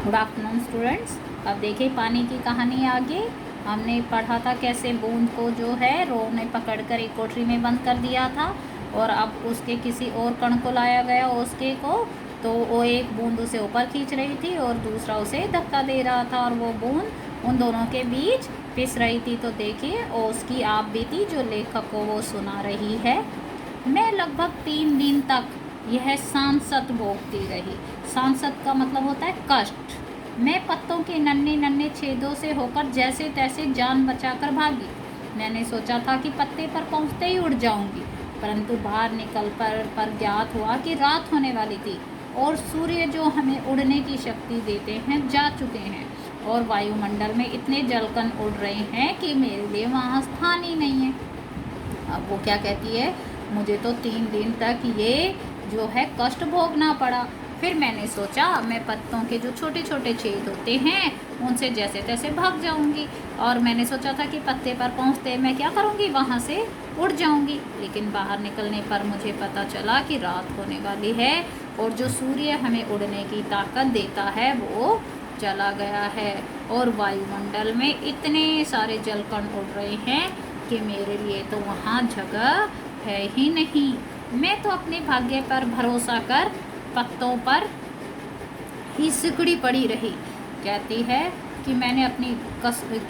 Good afternoon students. अब देखिए पानी की कहानी आगे। हमने पढ़ा था कैसे बूंद को जो है रो ने पकड़कर एक कोठरी में बंद कर दिया था और अब उसके किसी और कण को लाया गया उसके को, तो वो एक बूंद उसे ऊपर खींच रही थी और दूसरा उसे धक्का दे रहा था और वो बूंद उन दोनों के बीच पिस रही थी। तो देखिए और उसकी आप बीती जो लेखक को वो सुना रही है। मैं लगभग 3 दिन तक यह सांसत भोगती रही। सांसत का मतलब होता है कष्ट। मैं पत्तों के नन्हे नन्हे छेदों से होकर जैसे तैसे जान बचाकर भागी। मैंने सोचा था कि पत्ते पर पहुंचते ही उड़ जाऊंगी, परंतु बाहर निकल पर ज्ञात हुआ कि रात होने वाली थी और सूर्य जो हमें उड़ने की शक्ति देते हैं जा चुके हैं और वायुमंडल में इतने जलकण उड़ रहे हैं कि मेरे लिए वहाँ स्थान ही नहीं है। अब वो क्या कहती है, मुझे तो 3 दिन तक ये जो है कष्ट भोगना पड़ा। फिर मैंने सोचा मैं पत्तों के जो छोटे छोटे छेद होते हैं उनसे जैसे तैसे भाग जाऊंगी और मैंने सोचा था कि पत्ते पर पहुंचते मैं क्या करूंगी, वहां से उड़ जाऊंगी। लेकिन बाहर निकलने पर मुझे पता चला कि रात होने वाली है और जो सूर्य हमें उड़ने की ताकत देता है वो चला गया है और वायुमंडल में इतने सारे जलकण उड़ रहे हैं कि मेरे लिए तो वहाँ जगह है ही नहीं। मैं तो अपने भाग्य पर भरोसा कर पत्तों पर ही सिकुड़ी पड़ी रही। कहती है कि मैंने अपनी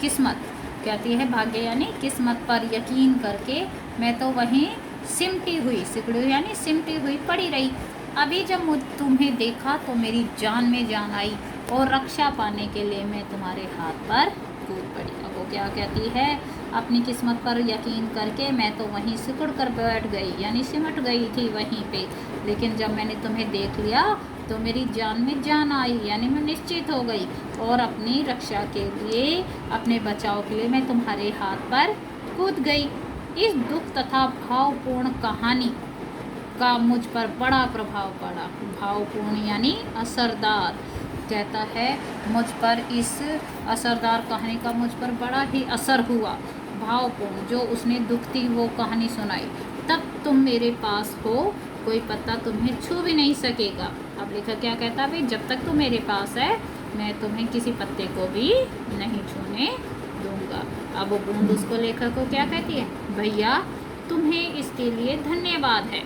किस्मत, कहती है भाग्य यानी किस्मत पर यकीन करके मैं तो वहीं सिमटी हुई, सिकुड़ी हुई यानी सिमटी हुई पड़ी रही। अभी जब तुम्हें देखा तो मेरी जान में जान आई और रक्षा पाने के लिए मैं तुम्हारे हाथ पर कूद पड़ी। अब वो क्या कहती है, अपनी किस्मत पर यकीन करके मैं तो वहीं सिकुड़ कर बैठ गई यानी सिमट गई थी वहीं पे, लेकिन जब मैंने तुम्हें देख लिया तो मेरी जान में जान आई यानी मैं निश्चित हो गई और अपनी रक्षा के लिए, अपने बचाव के लिए मैं तुम्हारे हाथ पर कूद गई। इस दुख तथा भावपूर्ण कहानी का मुझ पर बड़ा प्रभाव पड़ा। भावपूर्ण यानी असरदार। कहता है मुझ पर इस असरदार कहानी का मुझ पर बड़ा ही असर हुआ। भावपूर्ण जो उसने दुखती वो कहानी सुनाई। तब तुम मेरे पास हो, कोई पत्ता तुम्हें छू भी नहीं सकेगा। अब लेखक क्या कहता है, भाई जब तक तुम मेरे पास है मैं तुम्हें किसी पत्ते को भी नहीं छूने दूंगा। अब वो बूंद उसको, लेखक को क्या कहती है, भैया तुम्हें इसके लिए धन्यवाद है।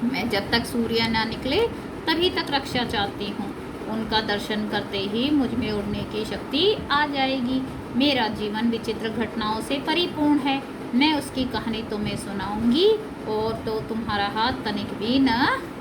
मैं जब तक सूर्य ना निकले तभी तक रक्षा चाहती हूँ। उनका दर्शन करते ही मुझ में उड़ने की शक्ति आ जाएगी। मेरा जीवन विचित्र घटनाओं से परिपूर्ण है। मैं उसकी कहानी तुम्हें सुनाऊंगी और तो तुम्हारा हाथ तनिक भी न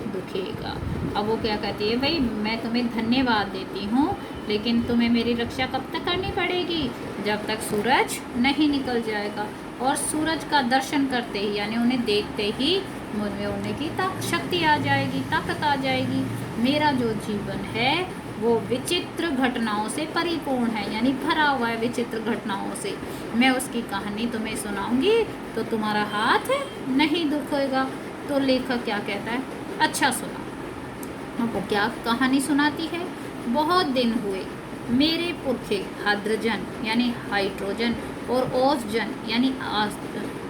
दुखेगा। अब वो क्या कहती है, भाई मैं तुम्हें धन्यवाद देती हूँ लेकिन तुम्हें मेरी रक्षा कब तक करनी पड़ेगी, जब तक सूरज नहीं निकल जाएगा। और सूरज का दर्शन करते ही यानी उन्हें देखते ही मुझ में उड़ने की शक्ति आ जाएगी, ताकत आ जाएगी। मेरा जो जीवन है वो विचित्र घटनाओं से परिपूर्ण है यानी भरा हुआ है विचित्र घटनाओं से। मैं उसकी कहानी तुम्हें सुनाऊंगी तो तुम्हारा हाथ नहीं दुखेगा। तो लेखक क्या कहता है, अच्छा सुना। वो क्या कहानी सुनाती है, बहुत दिन हुए मेरे पुरखे हाइड्रोजन यानी हाइड्रोजन और ओजोन यानी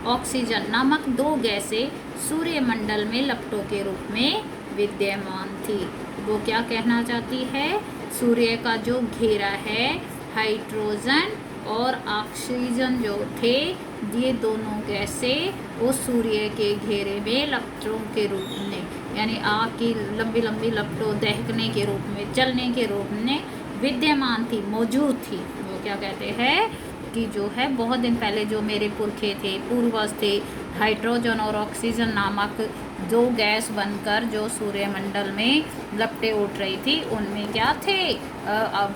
ऑक्सीजन नामक 2 गैसें सूर्यमंडल में लपटों के रूप में विद्यमान थी। वो क्या कहना चाहती है, सूर्य का जो घेरा है हाइड्रोजन और ऑक्सीजन जो थे, ये दोनों गैसें वो सूर्य के घेरे में लपटों के रूप में यानी आग की लंबी लंबी लपटों दहकने के रूप में, चलने के रूप में विद्यमान थी, मौजूद थी। वो क्या कहते हैं कि जो है बहुत दिन पहले जो मेरे पुरखे थे, पूर्वज थे, हाइड्रोजन और ऑक्सीजन नामक 2 गैस बनकर जो सूर्यमंडल में लपटें उठ रही थी उनमें क्या थे,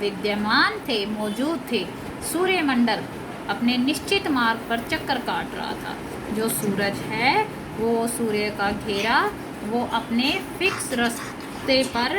विद्यमान थे, मौजूद थे। सूर्यमंडल अपने निश्चित मार्ग पर चक्कर काट रहा था। जो सूरज है वो सूर्य का घेरा वो अपने फिक्स रास्ते पर,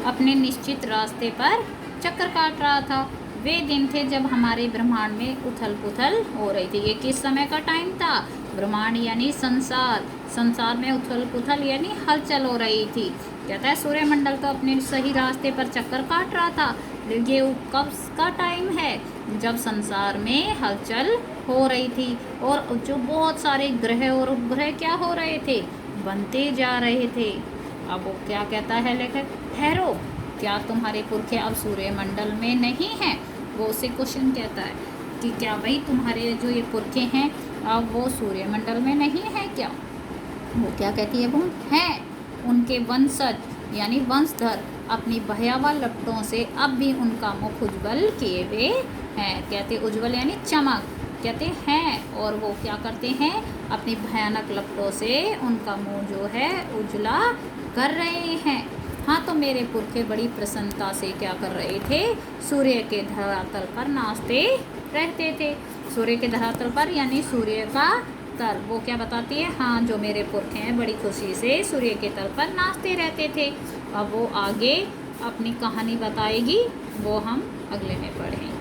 अपने निश्चित रास्ते पर चक्कर काट रहा था। वे दिन थे जब हमारे ब्रह्मांड में उथल पुथल हो रही थी। ये किस समय का टाइम था, ब्रह्मांड यानी संसार, संसार में उथल पुथल यानी हलचल हो रही थी। कहता है सूर्यमंडल तो अपने सही रास्ते पर चक्कर काट रहा था। ये कब का टाइम है, जब संसार में हलचल हो रही थी और जो बहुत सारे ग्रह और उपग्रह क्या हो रहे थे, बनते जा रहे थे। अब वो क्या कहता है लेखक, ठहरो, क्या तुम्हारे पुरखे अब सूर्यमंडल में नहीं हैं? वो उससे क्वेश्चन कहता है कि क्या भाई तुम्हारे जो ये पुरखे हैं अब वो सूर्यमंडल में नहीं है क्या? वो क्या कहती है, वो हैं, उनके वंशज यानी वंशधर अपनी भयावह लपटों से अब भी उनका मुख उज्ज्वल किए हुए हैं। कहते उज्ज्वल यानी चमक, कहते हैं, और वो क्या करते हैं, अपनी भयानक लपटों से उनका मुंह जो है उजला कर रहे हैं। हाँ, तो मेरे पुरखे बड़ी प्रसन्नता से क्या कर रहे थे, सूर्य के धरातल पर नाचते रहते थे। सूर्य के धरातल पर यानी सूर्य का तल, वो क्या बताती है, हाँ जो मेरे पुरखे हैं बड़ी खुशी से सूर्य के तल पर नाचते रहते थे। अब वो आगे अपनी कहानी बताएगी, वो हम अगले में पढ़ेंगे।